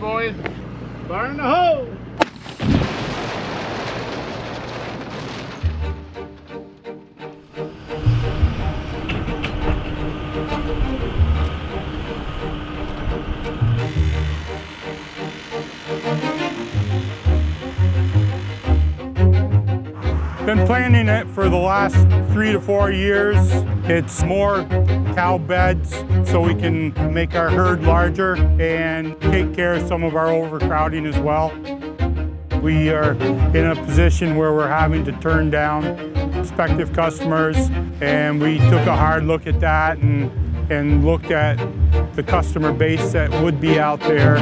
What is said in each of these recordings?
boys. Fire in the hole. Been planning it for the last 3 to 4 years. It's more cow beds so we can make our herd larger and take care of some of our overcrowding as well. We are in a position where we're having to turn down prospective customers, and we took a hard look at that and looked at the customer base that would be out there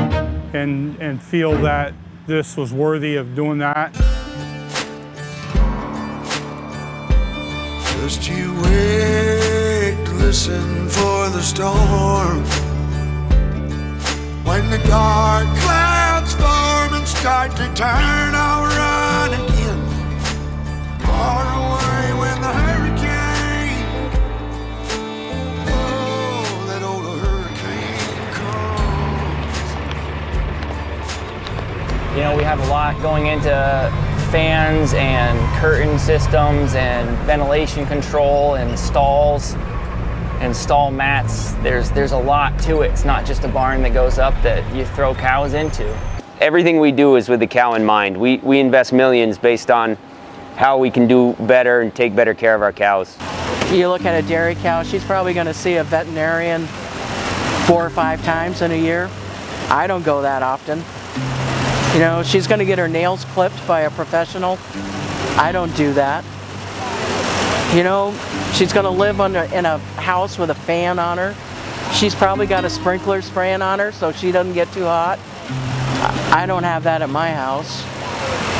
and feel that this was worthy of doing that. Just you wait to listen for the storm. When the dark clouds form and start to turn, I'll run again. Far away when the hurricane, oh, that old hurricane comes. You know, we have a lot going into fans and curtain systems and ventilation control and stalls and stall mats. There's a lot to it. It's not just a barn that goes up that you throw cows into. Everything we do is with the cow in mind. We invest millions based on how we can do better and take better care of our cows. You look at a dairy cow, she's probably going to see a veterinarian 4 or 5 times in a year. I don't go that often. You know, she's going to get her nails clipped by a professional. I don't do that. You know, she's going to live in a house with a fan on her. She's probably got a sprinkler spraying on her so she doesn't get too hot. I don't have that at my house.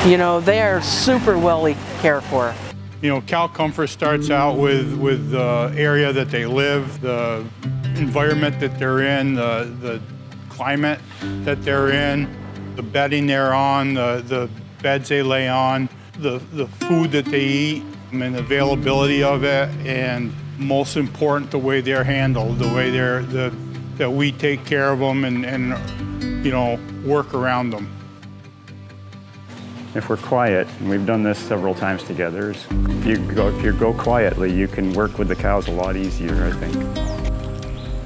You know, they are super well cared for. You know, cow comfort starts out with the area that they live, the environment that they're in, the climate that they're in, the bedding they're on, the beds they lay on, the food that they eat, and the availability of it, and most important, the way they're handled, the way that we take care of them and you know, work around them. If we're quiet, and we've done this several times together, if you go quietly, you can work with the cows a lot easier, I think.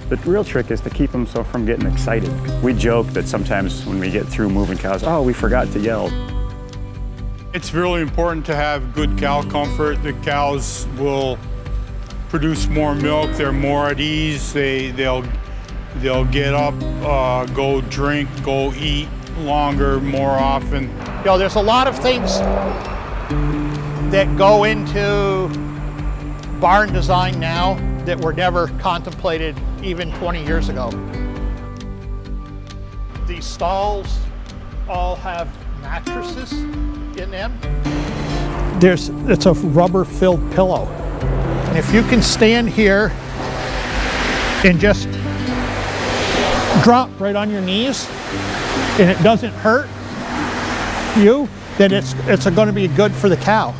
The real trick is to keep them from getting excited. We joke that sometimes when we get through moving cows, oh, we forgot to yell. It's really important to have good cow comfort. The cows will produce more milk. They're more at ease. They'll get up, go drink, go eat longer, more often. You know, there's a lot of things that go into barn design now that were never contemplated even 20 years ago. These stalls all have mattresses in them. It's a rubber-filled pillow. And if you can stand here and just drop right on your knees and it doesn't hurt you, then it's going to be good for the cow.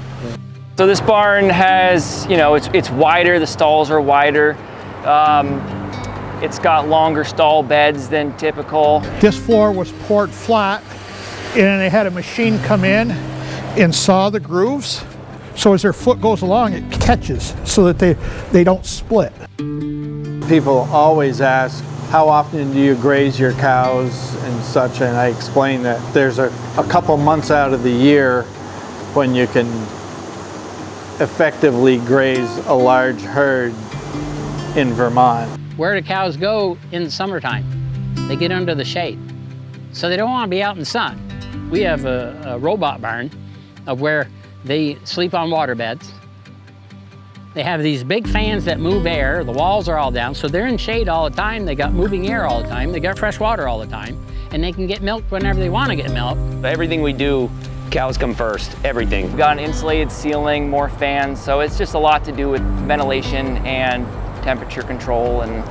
So this barn has, you know, it's wider, the stalls are wider. It's got longer stall beds than typical. This floor was poured flat, and they had a machine come in and saw the grooves. So as their foot goes along, it catches so that they don't split. People always ask, how often do you graze your cows and such? And I explain that there's a couple months out of the year when you can effectively graze a large herd in Vermont. Where do cows go in the summertime? They get under the shade. So they don't want to be out in the sun. We have a robot barn of where they sleep on water beds. They have these big fans that move air. The walls are all down, so they're in shade all the time. They got moving air all the time. They got fresh water all the time. And they can get milk whenever they want to get milk. Everything we do, cows come first, everything. We've got an insulated ceiling, more fans, so it's just a lot to do with ventilation and temperature control, and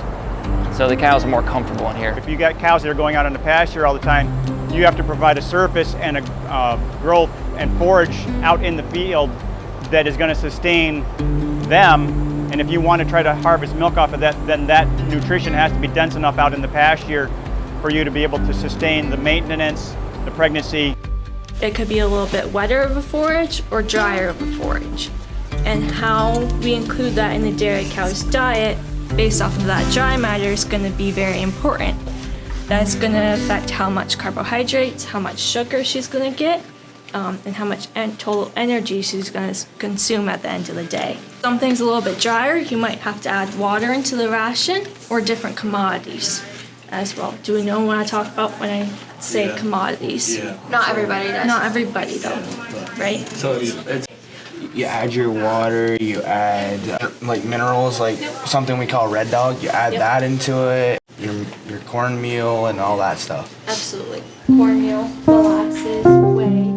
so the cows are more comfortable in here. If you got cows that are going out on the pasture all the time, you have to provide a surface and a growth and forage out in the field that is going to sustain them. And if you want to try to harvest milk off of that, then that nutrition has to be dense enough out in the pasture for you to be able to sustain the maintenance, the pregnancy. It could be a little bit wetter of a forage or drier of a forage. And how we include that in the dairy cow's diet based off of that dry matter is going to be very important. That's going to affect how much carbohydrates, how much sugar she's going to get, and how much total energy she's going to consume at the end of the day. Something's a little bit drier, you might have to add water into the ration or different commodities as well. Do we know what I talk about when I say commodities? Yeah. Not everybody does. Not everybody though, right? So you add your water, you add like minerals, like something we call Red Dog, you add that into it, your cornmeal and all that stuff. Absolutely. Cornmeal, molasses, whey.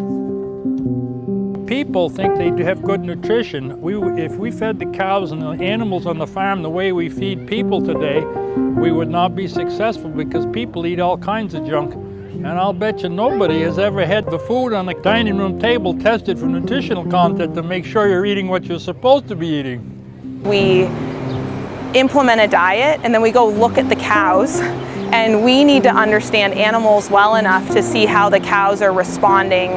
People think they have good nutrition. If we fed the cows and the animals on the farm the way we feed people today, we would not be successful because people eat all kinds of junk. And I'll bet you nobody has ever had the food on the dining room table tested for nutritional content to make sure you're eating what you're supposed to be eating. We implement a diet and then we go look at the cows, and we need to understand animals well enough to see how the cows are responding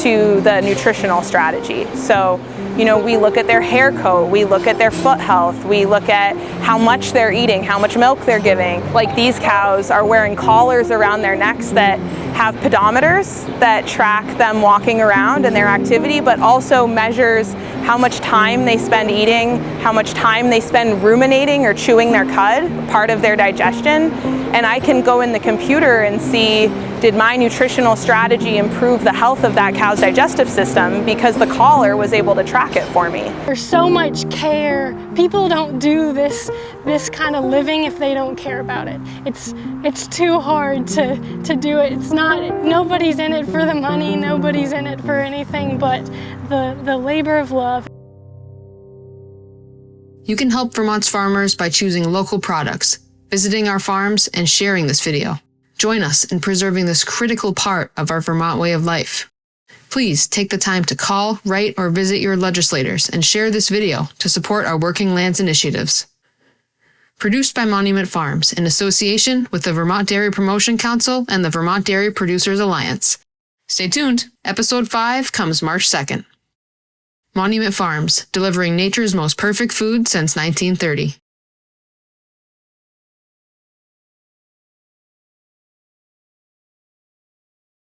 to the nutritional strategy. So, you know, we look at their hair coat, we look at their foot health, we look at how much they're eating, how much milk they're giving. Like these cows are wearing collars around their necks that have pedometers that track them walking around and their activity, but also measures how much time they spend eating, how much time they spend ruminating or chewing their cud, part of their digestion. And I can go in the computer and see, did my nutritional strategy improve the health of that cow's digestive system, because the collar was able to track it for me. There's so much care. People don't do this kind of living if they don't care about it. It's too hard to do it. It's not, nobody's in it for the money, nobody's in it for anything but the labor of love. You can help Vermont's farmers by choosing local products, visiting our farms, and sharing this video. Join us in preserving this critical part of our Vermont way of life. Please take the time to call, write, or visit your legislators and share this video to support our working lands initiatives. Produced by Monument Farms in association with the Vermont Dairy Promotion Council and the Vermont Dairy Producers Alliance. Stay tuned. Episode 5 comes March 2nd. Monument Farms, delivering nature's most perfect food since 1930.